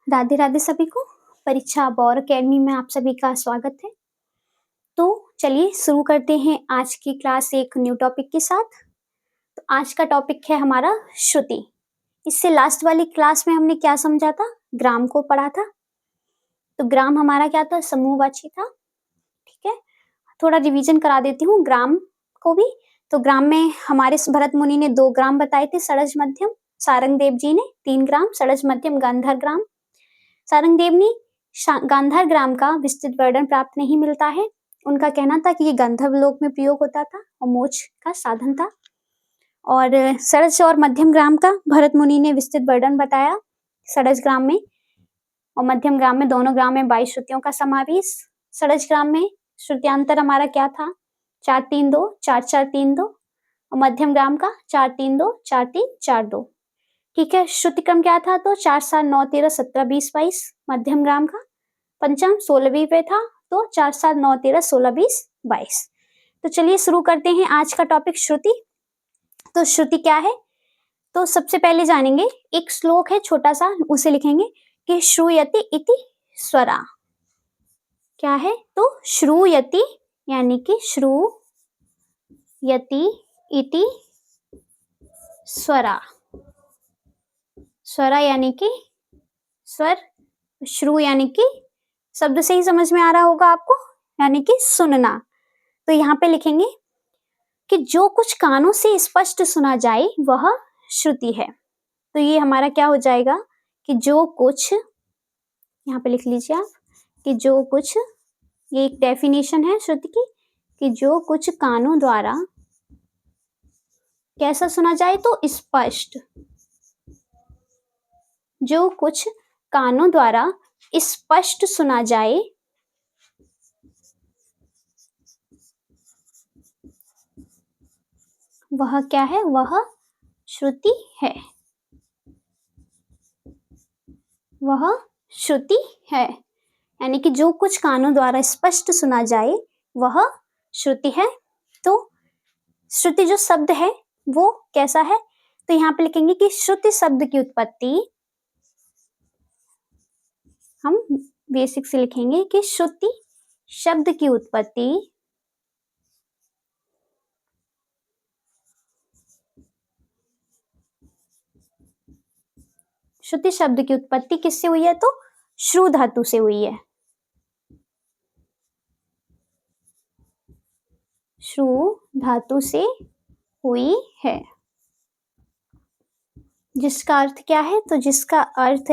राधे राधे सभी को। परीक्षा बौर अकेडमी में आप सभी का स्वागत है। तो चलिए शुरू करते हैं आज की क्लास एक न्यू टॉपिक के साथ। तो आज का टॉपिक है हमारा श्रुति। इससे लास्ट वाली क्लास में हमने क्या समझा था? ग्राम को पढ़ा था। तो ग्राम हमारा क्या था? समूहवाची था। ठीक है, थोड़ा रिवीजन करा देती हूँ ग्राम को भी। तो ग्राम में हमारे भरत मुनि ने 2 ग्राम बताए थे, सड़ज मध्यम। सारंगदेव जी ने 3 ग्राम, सड़ज मध्यम गांधार ग्राम। सारंगदेव ने गांधार ग्राम का विस्तृत वर्णन प्राप्त नहीं मिलता है। उनका कहना था कि ये गंधर्व लोक में प्रयोग होता था और मोक्ष का साधन था। और सड़ज और मध्यम ग्राम का भरत मुनि ने विस्तृत वर्णन बताया। सड़ज ग्राम में और मध्यम ग्राम में, दोनों ग्राम में 22 श्रुतियों का समावेश। सड़ज ग्राम में श्रुत्यांतर हमारा क्या था? 4-3-2, 4-4-3-2। और मध्यम ग्राम का 4-3-2, 4-3-4-2। ठीक है, श्रुति क्रम क्या था? तो 4-7-9-13-17-20-22 मध्यम ग्राम का। पंचम 16वीं पे था, तो 4-7-9-13-16-20-22। तो चलिए शुरू करते हैं आज का टॉपिक श्रुति। तो श्रुति क्या है? तो सबसे पहले जानेंगे, एक श्लोक है छोटा सा, उसे लिखेंगे कि श्रूयति इति स्वरा। क्या है? तो श्रूयति यानी कि श्रूयति इति स्वरा। स्वरा यानी कि स्वर, श्रु यानी कि शब्द से ही समझ में आ रहा होगा आपको, यानी कि सुनना। तो यहाँ पे लिखेंगे कि जो कुछ कानों से स्पष्ट सुना जाए वह श्रुति है। तो ये हमारा क्या हो जाएगा कि जो कुछ, यहाँ पे लिख लीजिए आप कि जो कुछ, ये एक डेफिनेशन है श्रुति की, कि जो कुछ कानों द्वारा कैसा सुना जाए? तो स्पष्ट। जो कुछ कानों द्वारा स्पष्ट सुना जाए वह क्या है? वह श्रुति है। वह श्रुति है, यानी कि जो कुछ कानों द्वारा स्पष्ट सुना जाए वह श्रुति है। तो श्रुति जो शब्द है वो कैसा है? तो यहाँ पे लिखेंगे कि श्रुति शब्द की उत्पत्ति, हम बेसिक से लिखेंगे कि श्रुति शब्द की उत्पत्ति श्रुति शब्द की उत्पत्ति किससे हुई है? तो श्रु धातु से हुई है। श्रु धातु से हुई है, जिसका अर्थ क्या है? तो जिसका अर्थ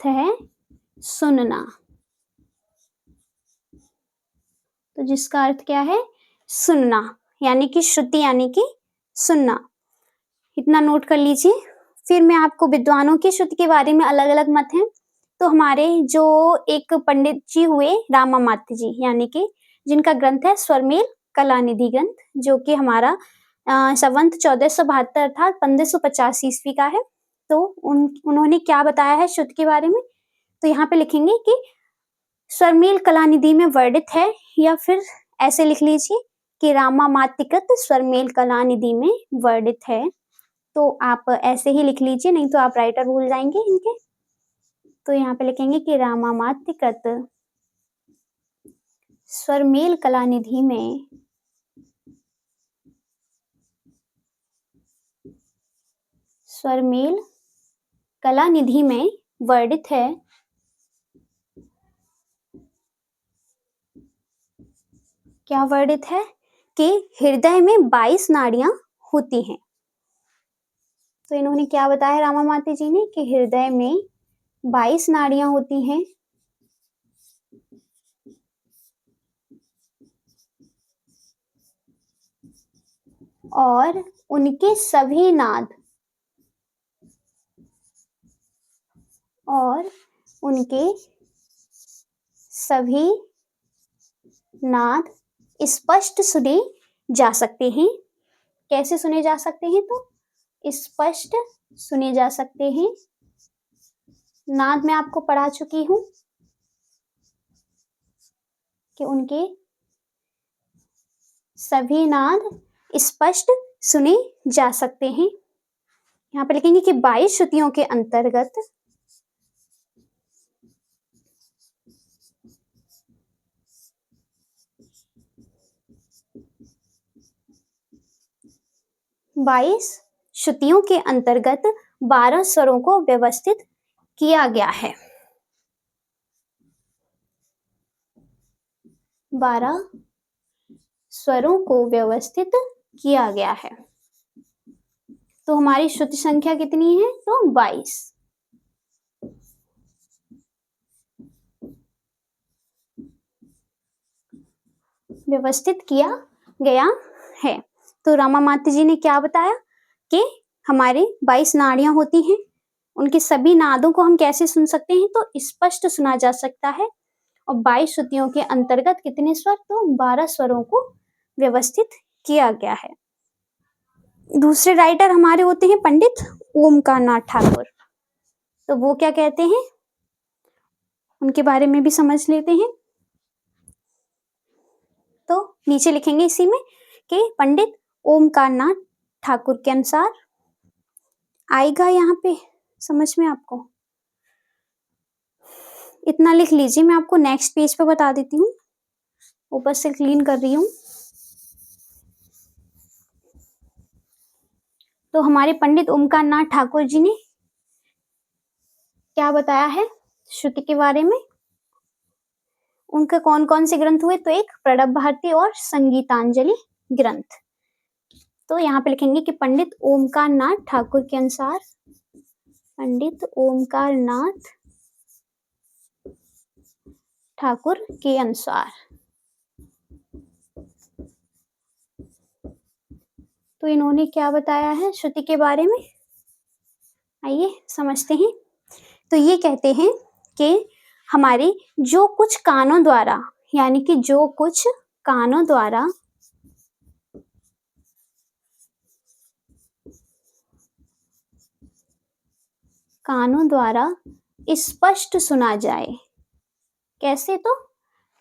है सुनना। तो जिसका अर्थ क्या है? सुनना, यानी कि श्रुति यानी कि सुनना। इतना नोट कर लीजिए। फिर मैं आपको विद्वानों की श्रुति के बारे में अलग अलग मत हैं। तो हमारे जो एक पंडित जी हुए रामामात्य जी, यानी कि जिनका ग्रंथ है स्वरमेल कलानिधि ग्रंथ, जो कि हमारा संवत 1472 अर्थात 1550 ईस्वी का है। तो उन्होंने क्या बताया है श्रुति के बारे में? तो यहाँ पे लिखेंगे कि स्वरमेल कलानिधि में वर्णित है, या फिर ऐसे लिख लीजिए कि रामामात्यकृत स्वरमेल कलानिधि में वर्णित है। तो आप ऐसे ही लिख लीजिए, नहीं तो आप राइटर भूल जाएंगे इनके। तो यहाँ पे लिखेंगे कि रामामात्यकृत स्वरमेल कलानिधि में स्वरमेल कलानिधि में वर्णित है क्या वर्णित है? कि हृदय में 22 नाड़ियां होती हैं। तो इन्होंने क्या बताया रामामात्य जी ने? कि हृदय में 22 नाड़ियां होती हैं और उनके सभी नाद स्पष्ट सुने जा सकते हैं। कैसे सुने जा सकते हैं? तो स्पष्ट सुने जा सकते हैं। नाद मैं आपको पढ़ा चुकी हूं कि उनके सभी नाद स्पष्ट सुने जा सकते हैं। यहाँ पे लिखेंगे कि 22 श्रुतियों के अंतर्गत 22 श्रुतियों के अंतर्गत 12 स्वरों को व्यवस्थित किया गया है। 12 स्वरों को व्यवस्थित किया गया है। तो हमारी श्रुति संख्या कितनी है? तो 22। व्यवस्थित किया गया है। तो रामा माती जी ने क्या बताया कि हमारी 22 नाड़ियां होती हैं, उनके सभी नादों को हम कैसे सुन सकते हैं? तो स्पष्ट सुना जा सकता है। और 22 श्रुतियों के अंतर्गत कितने स्वर? तो 12 स्वरों को व्यवस्थित किया गया है। दूसरे राइटर हमारे होते हैं पंडित ओमकार नाथ ठाकुर। तो वो क्या कहते हैं, उनके बारे में भी समझ लेते हैं। तो नीचे लिखेंगे इसी में कि पंडित ओमकार नाथ ठाकुर के अनुसार, आएगा यहाँ पे समझ में आपको, इतना लिख लीजिए। मैं आपको नेक्स्ट पेज पे बता देती हूँ, ऊपर से क्लीन कर रही हूँ। तो हमारे पंडित ओमकार नाथ ठाकुर जी ने क्या बताया है श्रुति के बारे में? उनके कौन कौन से ग्रंथ हुए? तो एक प्रणब भारती और संगीतांजलि ग्रंथ। तो यहाँ पे लिखेंगे कि पंडित ओमकार नाथ ठाकुर के अनुसार, पंडित ओमकार नाथ ठाकुर के अनुसार, तो इन्होंने क्या बताया है श्रुति के बारे में? आइए समझते हैं। तो ये कहते हैं कि हमारे जो कुछ कानों द्वारा, यानी कि जो कुछ कानों द्वारा स्पष्ट सुना जाए। कैसे? तो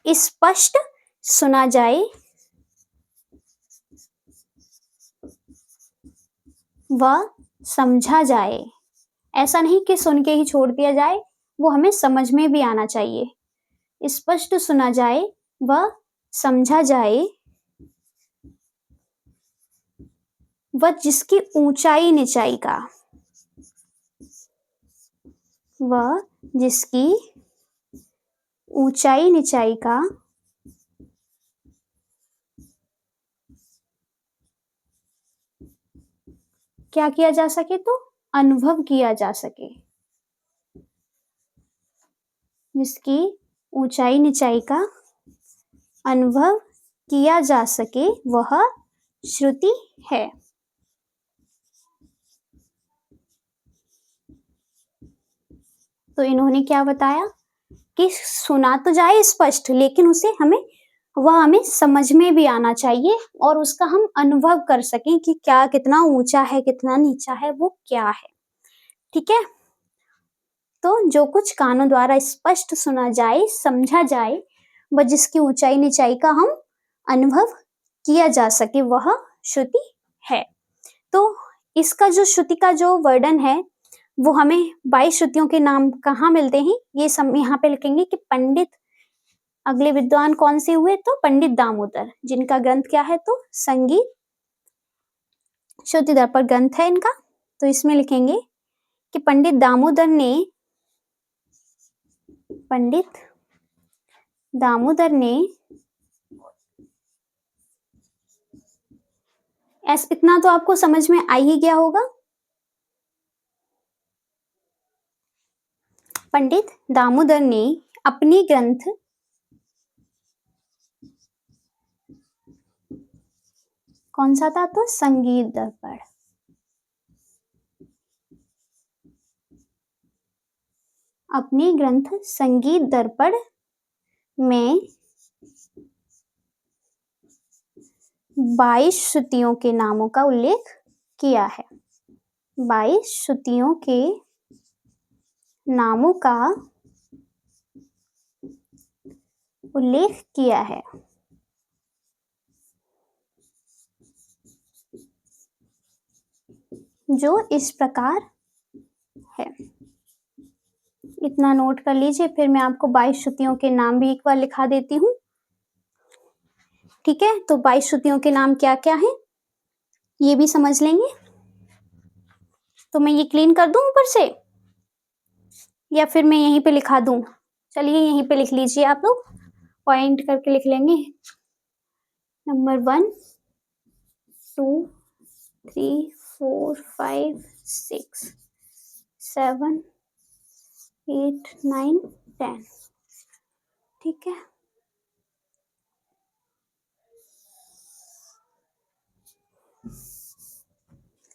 स्पष्ट सुना जाए व समझा जाए। ऐसा नहीं कि सुन के ही छोड़ दिया जाए, वो हमें समझ में भी आना चाहिए। स्पष्ट सुना जाए व समझा जाए, व जिसकी ऊंचाई निचाई का, व जिसकी ऊंचाई निचाई का क्या किया जा सके? तो अनुभव किया जा सके। जिसकी ऊंचाई निचाई का अनुभव किया जा सके वह श्रुति है। तो इन्होंने क्या बताया कि सुना तो जाए स्पष्ट, लेकिन उसे हमें समझ में भी आना चाहिए और उसका हम अनुभव कर सकें कि क्या, कितना ऊंचा है, कितना नीचा है, वो क्या है। ठीक है। तो जो कुछ कानों द्वारा स्पष्ट सुना जाए, समझा जाए, व जिसकी ऊंचाई निचाई का हम अनुभव किया जा सके वह श्रुति है। तो इसका जो श्रुति का जो वर्णन है वो हमें 22 श्रुतियों के नाम कहाँ मिलते हैं, ये सब यहाँ पे लिखेंगे कि पंडित, अगले विद्वान कौन से हुए? तो पंडित दामोदर, जिनका ग्रंथ क्या है? तो संगीत श्रुति दर्पण ग्रंथ है इनका। तो इसमें लिखेंगे कि पंडित दामोदर ने इतना तो आपको समझ में आ ही गया होगा। पंडित दामोदर ने अपनी ग्रंथ कौन सा था? तो संगीत दर्पण। अपनी ग्रंथ संगीत दर्पण में 22 श्रुतियों के नामों का उल्लेख किया है। 22 श्रुतियों के नामों का उल्लेख किया है। जो इस प्रकार है। इतना नोट कर लीजिए। फिर मैं आपको 22 श्रुतियों के नाम भी एक बार लिखा देती हूँ। ठीक है, तो 22 श्रुतियों के नाम क्या क्या है ये भी समझ लेंगे। तो मैं ये क्लीन कर दूं ऊपर से या फिर मैं यहीं पे लिखा दूं? चलिए यहीं पे लिख लीजिए आप लोग, पॉइंट करके लिख लेंगे। नंबर 1 2 3 4 5 6 7 8 9 10। ठीक है,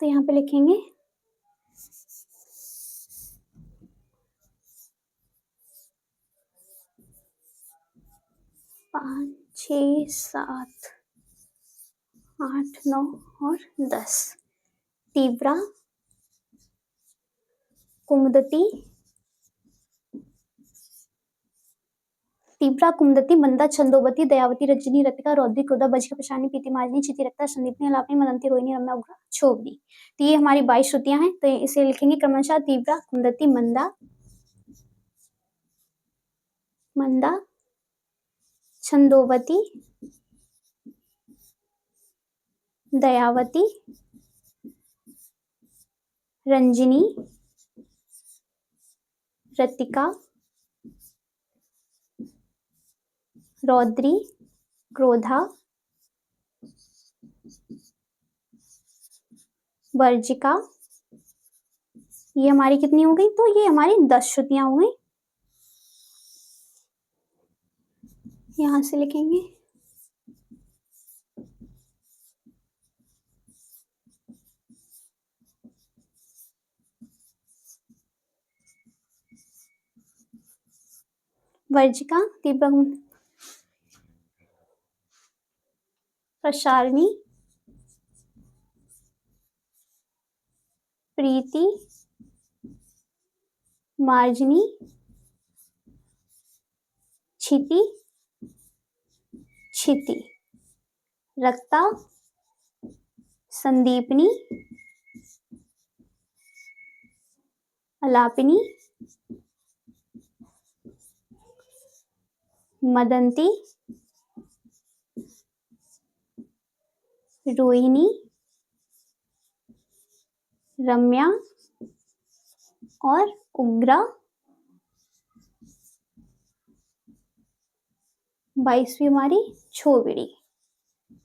तो यहाँ पे लिखेंगे 5 6 7 8 9 और 10। तीव्रा, कुमुदती, तीव्रा, कुमुदती, मंदा, छंदोवती, दयावती, रजनी, रतिका, रौद्री, क्रोधा, बजिका, प्रशानी, प्रीति, मार्जनी, चिति, रक्ता, संदीपनी, अलापनी, मदंती, रोहिणी, रम्या, उग्रा, क्षोभनी। तो ये हमारी 22 श्रुतियां हैं। तो इसे लिखेंगे क्रमशः तीव्रा, कुमुदती, मंदा, छंदोवती, दयावती, रंजिनी, रतिका, रौद्री, क्रोधा, वर्जिका। ये हमारी कितनी हो गई? तो ये हमारी 10 श्रुतियां हो गई। यहां से लिखेंगे वर्जिका, तीव्रा, प्रसारणी, प्रीति, मार्जनी, क्षिति, क्षिति, रक्ता, संदीपनी, अलापिनी, मदंती, रोहिणी, रम्या और उग्रा। 22वीं हमारी छोविड़ी।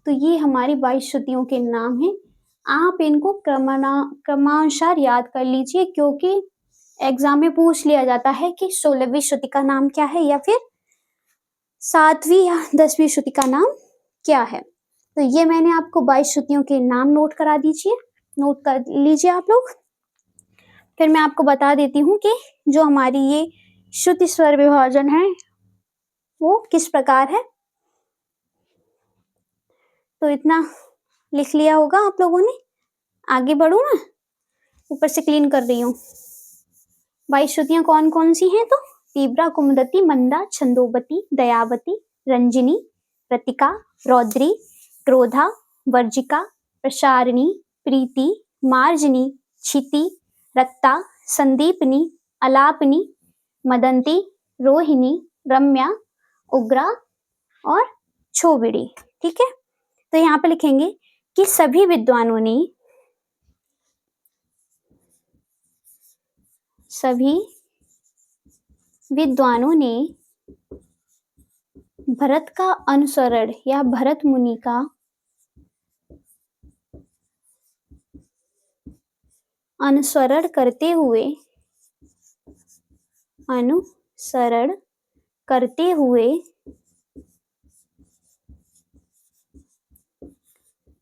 तो ये हमारी 22 श्रुतियों के नाम हैं। आप इनको क्रमानुसार याद कर लीजिए, क्योंकि एग्जाम में पूछ लिया जाता है कि 16वीं श्रुति का नाम क्या है या फिर 7वीं या 10वीं श्रुति का नाम क्या है। तो ये मैंने आपको 22 श्रुतियों के नाम नोट कर लीजिए आप लोग। फिर मैं आपको बता देती हूँ कि जो हमारी ये श्रुति स्वर विभाजन है वो किस प्रकार है। तो इतना लिख लिया होगा आप लोगों ने। आगे बढ़ू ना, ऊपर से क्लीन कर रही हूँ। 22 श्रुतियां कौन कौन सी हैं? तो तीव्रा, कुमुदती, मंदा, छंदोवती, दयावती, रंजिनी, रतिका, रौद्री, क्रोधा, वर्जिका, प्रसारिणी, प्रीति, मार्जनी, क्षिति, रक्ता, संदीपनी, अलापनी, मदंती, रोहिणी, रम्या, उग्रा और छोविड़ी। ठीक है, तो यहाँ पे लिखेंगे कि सभी विद्वानों ने भरत का अनुसरण या भरत मुनि का अनुसरण करते हुए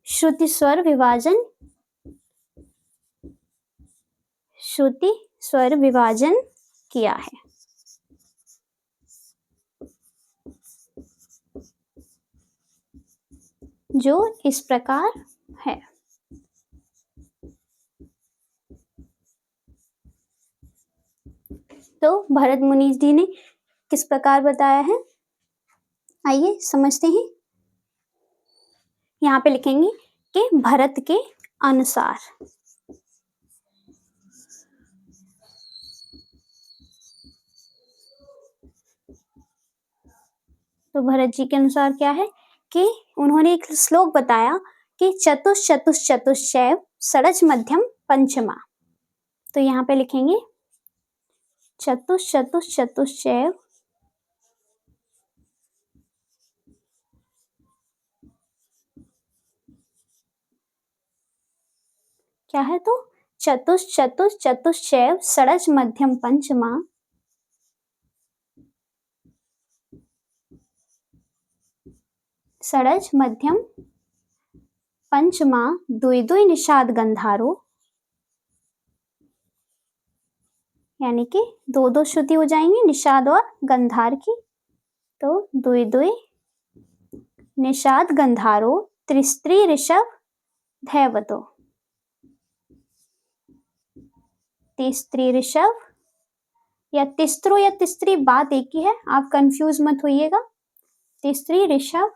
श्रुति स्वर विभाजन किया है। जो इस प्रकार है। तो भरत मुनि जी ने किस प्रकार बताया है, आइए समझते हैं। यहाँ पे लिखेंगे कि भरत के अनुसार, तो भरत जी के अनुसार क्या है कि उन्होंने एक श्लोक बताया कि चतुष चतुष चतुश्चैव षडज मध्यम पंचमा। तो यहाँ पे लिखेंगे चतुष चतुष चतुश्चैव क्या है, तो चतुष चतुष चतुश्चैव षडज मध्यम पंचमा, षडज मध्यम पंचमा दुई दुई निषाद गंधारो, यानी कि दो दो श्रुति हो जाएंगी निषाद और गंधार की। तो दुई दुई निषाद गंधारो त्रिस्त्री ऋषभ धैवतो, तीसरी ऋषभ या तिस्त्रो या तिस्त्री बात एक ही है, आप कंफ्यूज मत होइएगा। तीसरी ऋषभ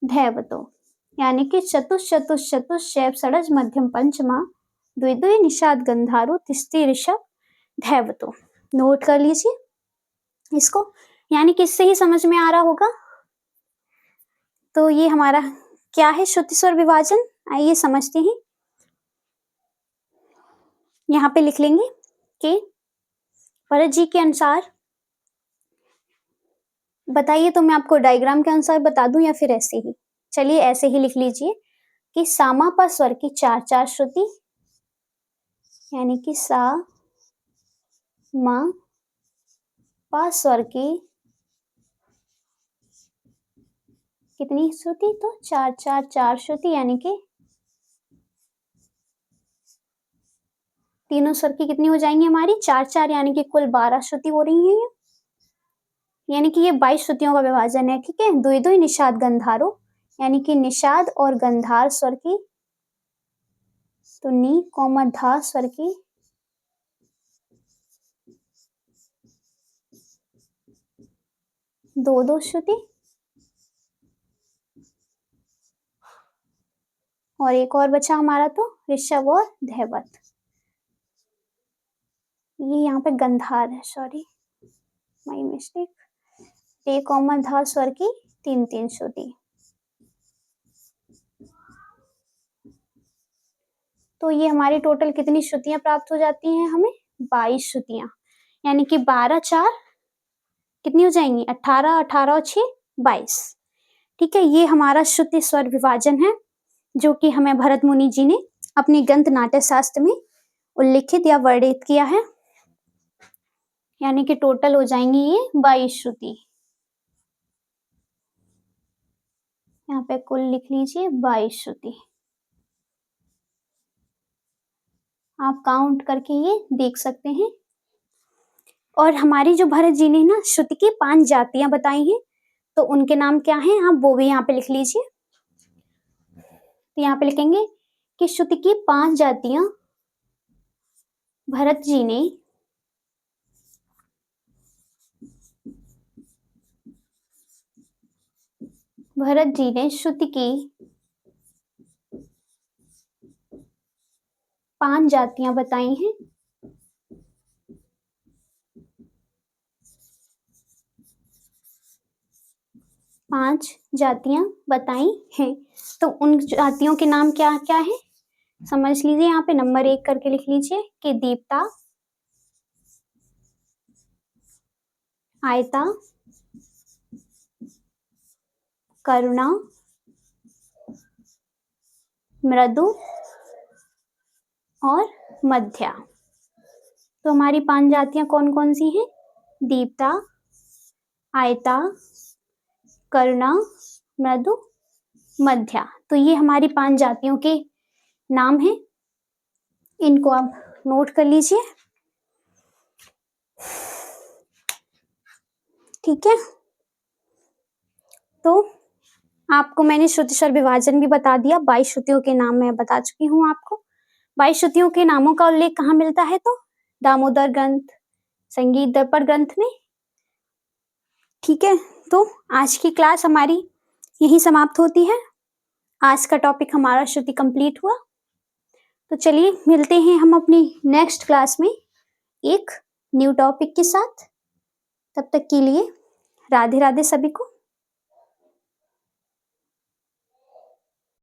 धैवतो, यानी कि चतुष चतुष चतुश्चैव षडज मध्यम पंचमा द्वि द्वि निषाद गंधारो तिस्त्री ऋषभ धैवतो। नोट कर लीजिए इसको, यानी कि इससे ही समझ में आ रहा होगा। तो ये हमारा क्या है, श्रुति स्वर विभाजन। आइए समझते हैं। यहाँ पे लिख लेंगे कि भरत जी के अनुसार, बताइए तो मैं आपको डायग्राम के अनुसार बता दूं या फिर ऐसे ही। चलिए ऐसे ही लिख लीजिए कि सामा पर स्वर की चार चार श्रुति, यानी कि सा मा पा स्वर की कितनी श्रुति, तो चार चार चार श्रुति, यानी कि तीनों स्वर की कितनी हो जाएंगी हमारी, चार चार, यानी कि कुल 12 श्रुति हो रही हैं, यानी कि ये 22 श्रुतियों का विभाजन है। ठीक है। दुई दुई निषाद गंधारो, यानी कि निषाद और गंधार स्वर की, तो नी कौमा धा स्वर की दो दो श्रुति, और एक और बचा हमारा तो ऋषभ और धैवत। ये यहाँ पे गंधार है, सॉरी माय मिस्टेक। टे कॉमा धा स्वर की तीन तीन श्रुति। तो ये हमारी टोटल कितनी श्रुतियां प्राप्त हो जाती हैं हमें, 22 श्रुतियां, यानी कि 12 4 कितनी हो जाएंगी, 18, 18 और 6 22। ठीक है। ये हमारा श्रुति स्वर विभाजन है जो कि हमें भरत मुनि जी ने अपने ग्रंथ नाट्य शास्त्र में उल्लिखित या वर्णित किया है, यानी कि टोटल हो जाएंगी ये 22 श्रुति। यहाँ पे कुल लिख लीजिए 22 श्रुति, आप काउंट करके ये देख सकते हैं। और हमारी जो भरत जी ने ना श्रुति की 5 जातियां बताई हैं, तो उनके नाम क्या हैं, आप वो भी यहाँ पे लिख लीजिए। तो यहाँ पे लिखेंगे कि श्रुति की 5 जातियां भरत जी ने श्रुति की 5 जातियां बताई हैं। पांच जातियां बताई हैं, तो उन जातियों के नाम क्या क्या है समझ लीजिए। यहाँ पे नंबर 1 करके लिख लीजिए कि दीप्ता, आयता, करुणा, मृदु और मध्या। तो हमारी 5 जातियां कौन कौन सी हैं, दीप्ता, आयता, करुणा, मृदु, मध्या। तो ये हमारी 5 जातियों के नाम हैं, इनको आप नोट कर लीजिए। ठीक है। तो आपको मैंने श्रुति स्वर विभाजन भी बता दिया, 22 श्रुतियों के नाम मैं बता चुकी हूँ आपको। 22 श्रुतियों के नामों का उल्लेख कहाँ मिलता है, तो दामोदर ग्रंथ, संगीत दर्पण ग्रंथ में। ठीक है। तो आज की क्लास हमारी यही समाप्त होती है। आज का टॉपिक हमारा श्रुति कंप्लीट हुआ। तो चलिए मिलते हैं हम अपनी नेक्स्ट क्लास में एक न्यू टॉपिक के साथ। तब तक के लिए राधे राधे सभी को।